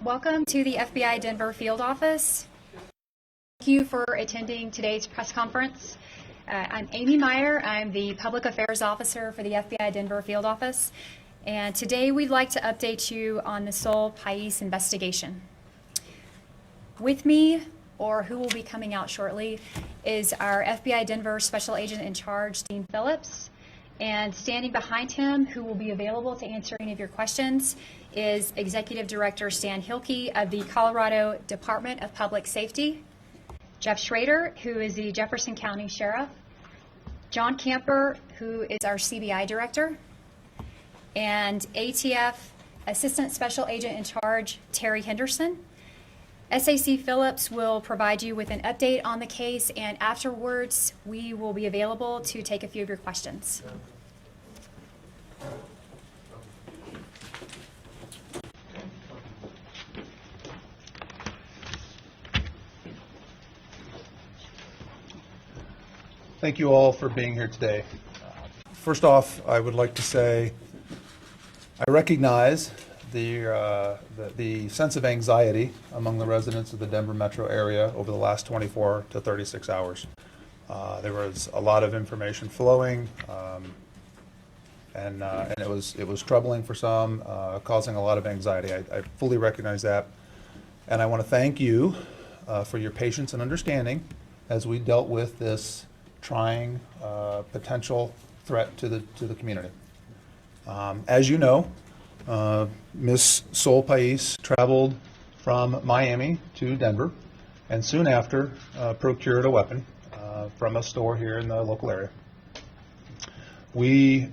Welcome to the FBI Denver field office. Thank you for attending today's press conference. I'm Amy Meyer. I'm the Public Affairs Officer for the FBI Denver field office. And today we'd like to update you on the Sol Pais investigation. With me, or who will be coming out shortly, is our FBI Denver Special Agent in Charge, Dean Phillips. And standing behind him, who will be available to answer any of your questions, is Executive Director Stan Hilke of the Colorado Department of Public Safety, Jeff Schrader, who is the Jefferson County Sheriff, John Camper, who is our CBI Director, and ATF Assistant Special Agent in Charge, Terry Henderson. SAC Phillips will provide you with an update on the case, and afterwards we will be available to take a few of your questions. Thank you all for being here today. First off, I would like to say I recognize the sense of anxiety among the residents of the Denver metro area over the last 24 to 36 hours. There was a lot of information flowing, and it was troubling for some, causing a lot of anxiety. I fully recognize that, and I want to thank you for your patience and understanding as we dealt with this trying potential threat to the community. As you know, Miss Sol Pais traveled from Miami to Denver, and soon after procured a weapon from a store here in the local area. We,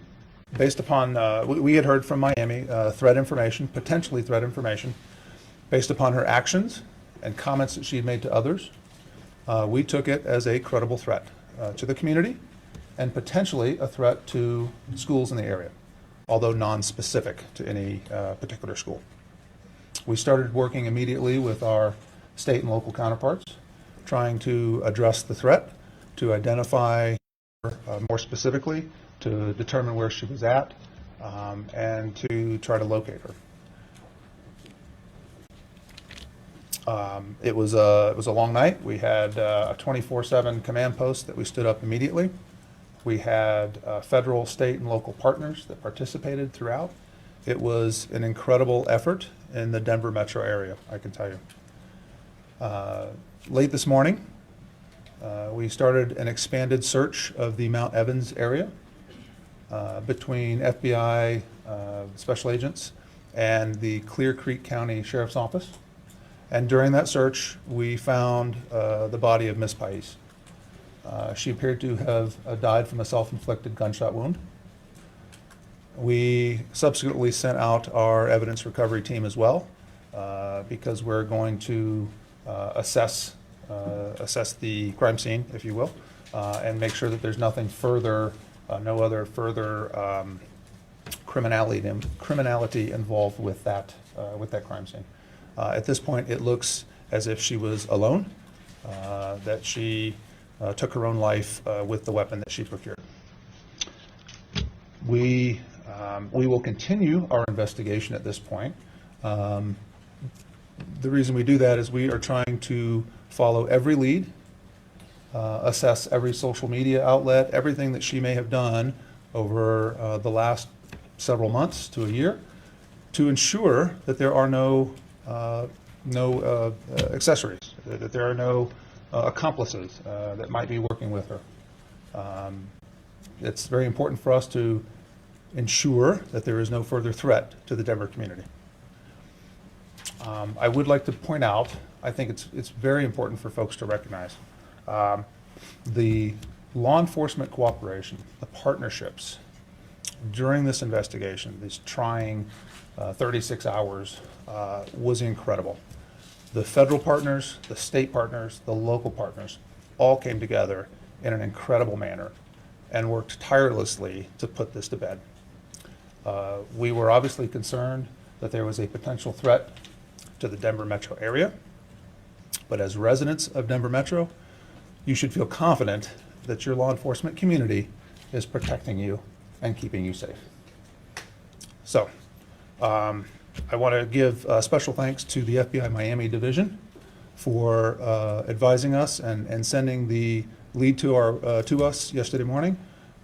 based upon, we had heard from Miami threat information, potentially threat information, based upon her actions and comments that she had made to others. We took it as a credible threat to the community and potentially a threat to schools in the area, although non-specific to any particular school. We started working immediately with our state and local counterparts, trying to address the threat, to identify her more specifically, to determine where she was at, and to try to locate her. It was a long night. We had a 24/7 command post that we stood up immediately. We had federal, state, and local partners that participated throughout. It was an incredible effort in the Denver metro area, I can tell you. Late this morning, we started an expanded search of the Mount Evans area between FBI special agents and the Clear Creek County Sheriff's Office. And during that search, we found the body of Miss Pais. She appeared to have died from a self-inflicted gunshot wound. We subsequently sent out our evidence recovery team as well, because we're going to assess the crime scene, if you will, and make sure that there's nothing further, no other further criminality involved with that crime scene. At this point, it looks as if she was alone, that she took her own life with the weapon that she procured. We will continue our investigation at this point. The reason we do that is we are trying to follow every lead, assess every social media outlet, everything that she may have done over the last several months to a year, to ensure that there are no accessories, that there are no accomplices that might be working with her. It's very important for us to ensure that there is no further threat to the Denver community. I would like to point out, I think it's very important for folks to recognize, the law enforcement cooperation, the partnerships during this investigation, these trying 36 hours, was incredible. The federal partners, the state partners, the local partners all came together in an incredible manner and worked tirelessly to put this to bed. We were obviously concerned that there was a potential threat to the Denver metro area, but as residents of Denver metro, you should feel confident that your law enforcement community is protecting you and keeping you safe. So, I want to give special thanks to the FBI Miami Division for advising us and sending the lead to us yesterday morning.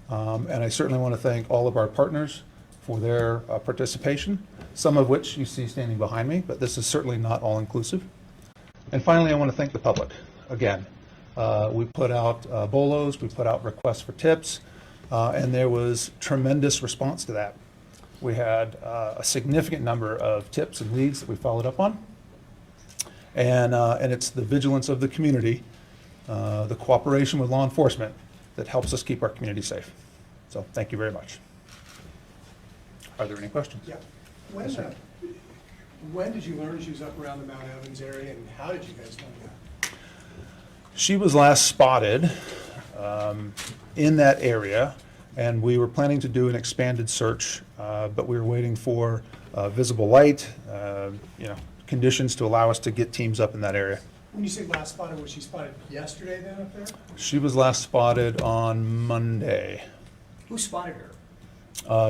And I certainly want to thank all of our partners for their participation, some of which you see standing behind me, but this is certainly not all-inclusive. And finally, I want to thank the public. Again, we put out bolos, we put out requests for tips, and there was tremendous response to that. We had a significant number of tips and leads that we followed up on. And it's the vigilance of the community, the cooperation with law enforcement that helps us keep our community safe. So thank you very much. Are there any questions? Yeah. Yes, sir. When did you learn she was up around the Mount Evans area, and how did you guys know that? She was last spotted in that area, and we were planning to do an expanded search, but we were waiting for visible light, conditions to allow us to get teams up in that area. When you say last spotted, was she spotted yesterday then up there? She was last spotted on Monday. Who spotted her?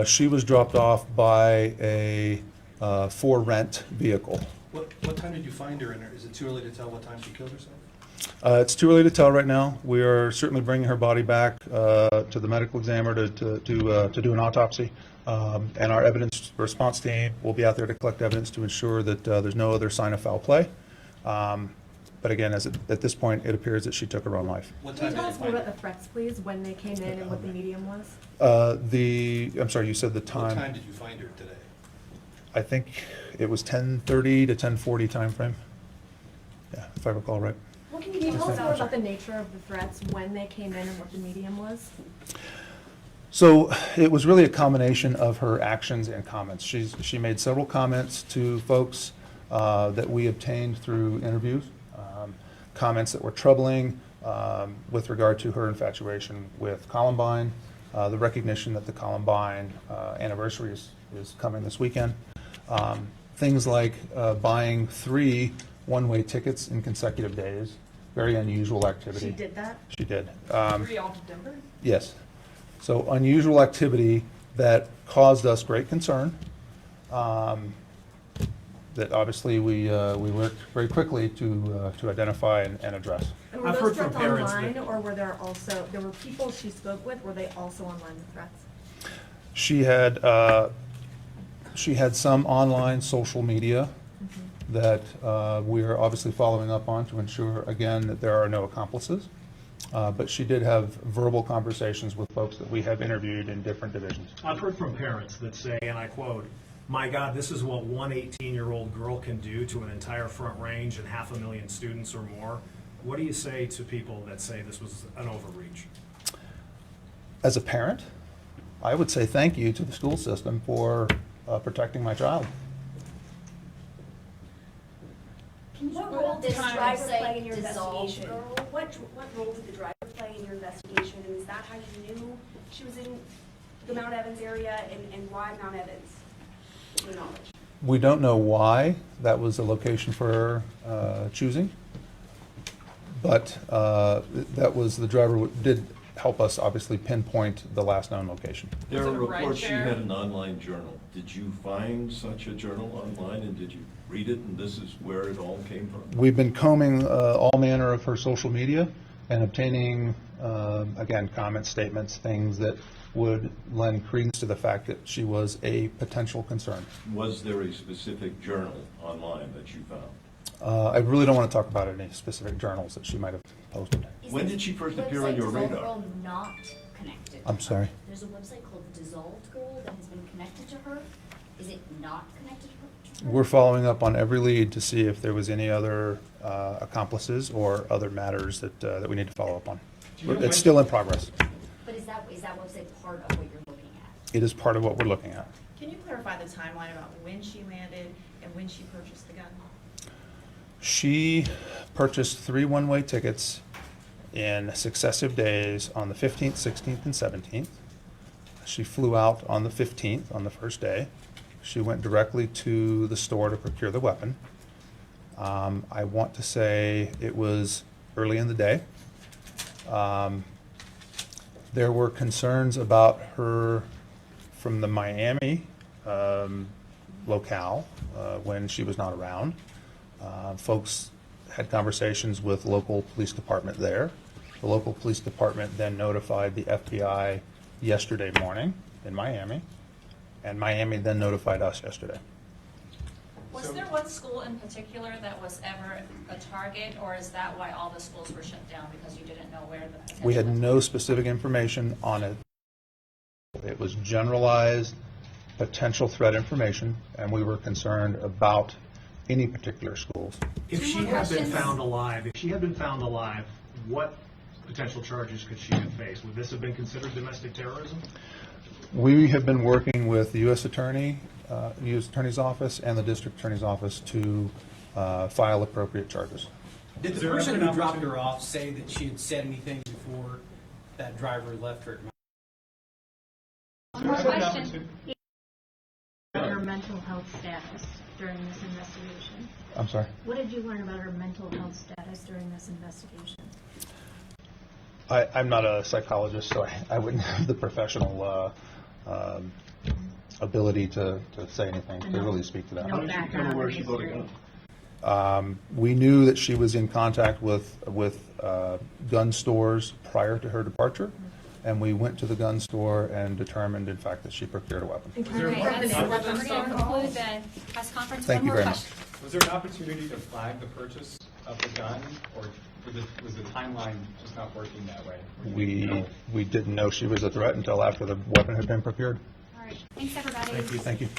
She was dropped off by a for rent vehicle. What time did you find her, and is it too early to tell what time she killed herself? It's too early to tell right now. We are certainly bringing her body back to the medical examiner to do an autopsy. And our evidence response team will be out there to collect evidence to ensure that there's no other sign of foul play. But again, at this point, it appears that she took her own life. What Can time you did tell you us more find about her? the threats, please, when they came in and what the medium was? I'm sorry, you said the What time. time did you find her today? I think it was 10:30 to 10:40 timeframe. Yeah, if I recall right. Well, can you tell us more about the nature of the threats, when they came in and what the medium was? So it was really a combination of her actions and comments. She made several comments to folks that we obtained through interviews, comments that were troubling with regard to her infatuation with Columbine, the recognition that the Columbine anniversary is coming this weekend, things like buying 3 one-way tickets in consecutive days, very unusual activity. She did that? She did. All to Denver? Yes. So unusual activity that caused us great concern, that obviously we worked very quickly to identify and address. And were I've those heard from threats parents online, that- or were there were people she spoke with, were they also online threats? She had some online social media that we are obviously following up on to ensure, again, that there are no accomplices. But she did have verbal conversations with folks that we have interviewed in different divisions. I've heard from parents that say, and I quote, "My God, this is what one 18-year-old girl can do to an entire Front Range and 500,000 students or more." What do you say to people that say this was an overreach? As a parent, I would say thank you to the school system for protecting my child. What role did the driver play in your dissolve, investigation? What role did the driver play in your investigation? And is that how you knew she was in the Mount Evans area, and why Mount Evans, to your knowledge? We don't know why that was a location for choosing, but that was, the driver did help us obviously pinpoint the last known location. There are reports she had an online journal. Did you find such a journal online, and did you read it, and this is where it all came from? We've been combing all manner of her social media and obtaining, again, comments, statements, things that would lend credence to the fact that she was a potential concern. Was there a specific journal online that you found? I really don't want to talk about any specific journals that she might have posted. When did she first appear on your Dissolved radar? Girl not connected? I'm sorry. There's a website called Dissolved Girl that has been connected to her. Is it not connected to her? We're following up on every lead to see if there was any other accomplices or other matters that we need to follow up on. It's still in progress. But is that website part of what you're looking at? It is part of what we're looking at. Can you clarify the timeline about when she landed and when she purchased the gun? She purchased 3 one-way tickets in successive days on the 15th, 16th, and 17th. She flew out on the 15th, on the first day. She went directly to the store to procure the weapon. I want to say it was early in the day. There were concerns about her from the Miami locale when she was not around. Folks had conversations with local police department there. The local police department then notified the FBI yesterday morning in Miami, and Miami then notified us yesterday. Was there one school in particular that was ever a target, or is that why all the schools were shut down, because you didn't know where the potential? We had no specific information on it. It was generalized potential threat information, and we were concerned about any particular schools. If she had been found alive, what potential charges could she have faced? Would this have been considered domestic terrorism? We have been working with the U.S. Attorney's Office and the District Attorney's Office to file appropriate charges. Did the person who dropped her off say that she had said anything before that driver left her? One more question. Her mental health status during this investigation? I'm sorry? What did you learn about her mental health status during this investigation? I'm not a psychologist, so I wouldn't have the professional ability to say anything, to really speak to that. No background where she voted history. We knew that she was in contact with gun stores prior to her departure, and we went to the gun store and determined, in fact, that she procured a weapon. All right, we're going to conclude the press conference. Thank One you more very question. Was there an opportunity to flag the purchase of the gun, or was the timeline just not working that way? We didn't know she was a threat until after the weapon had been procured. All right, thanks, everybody. Thank you.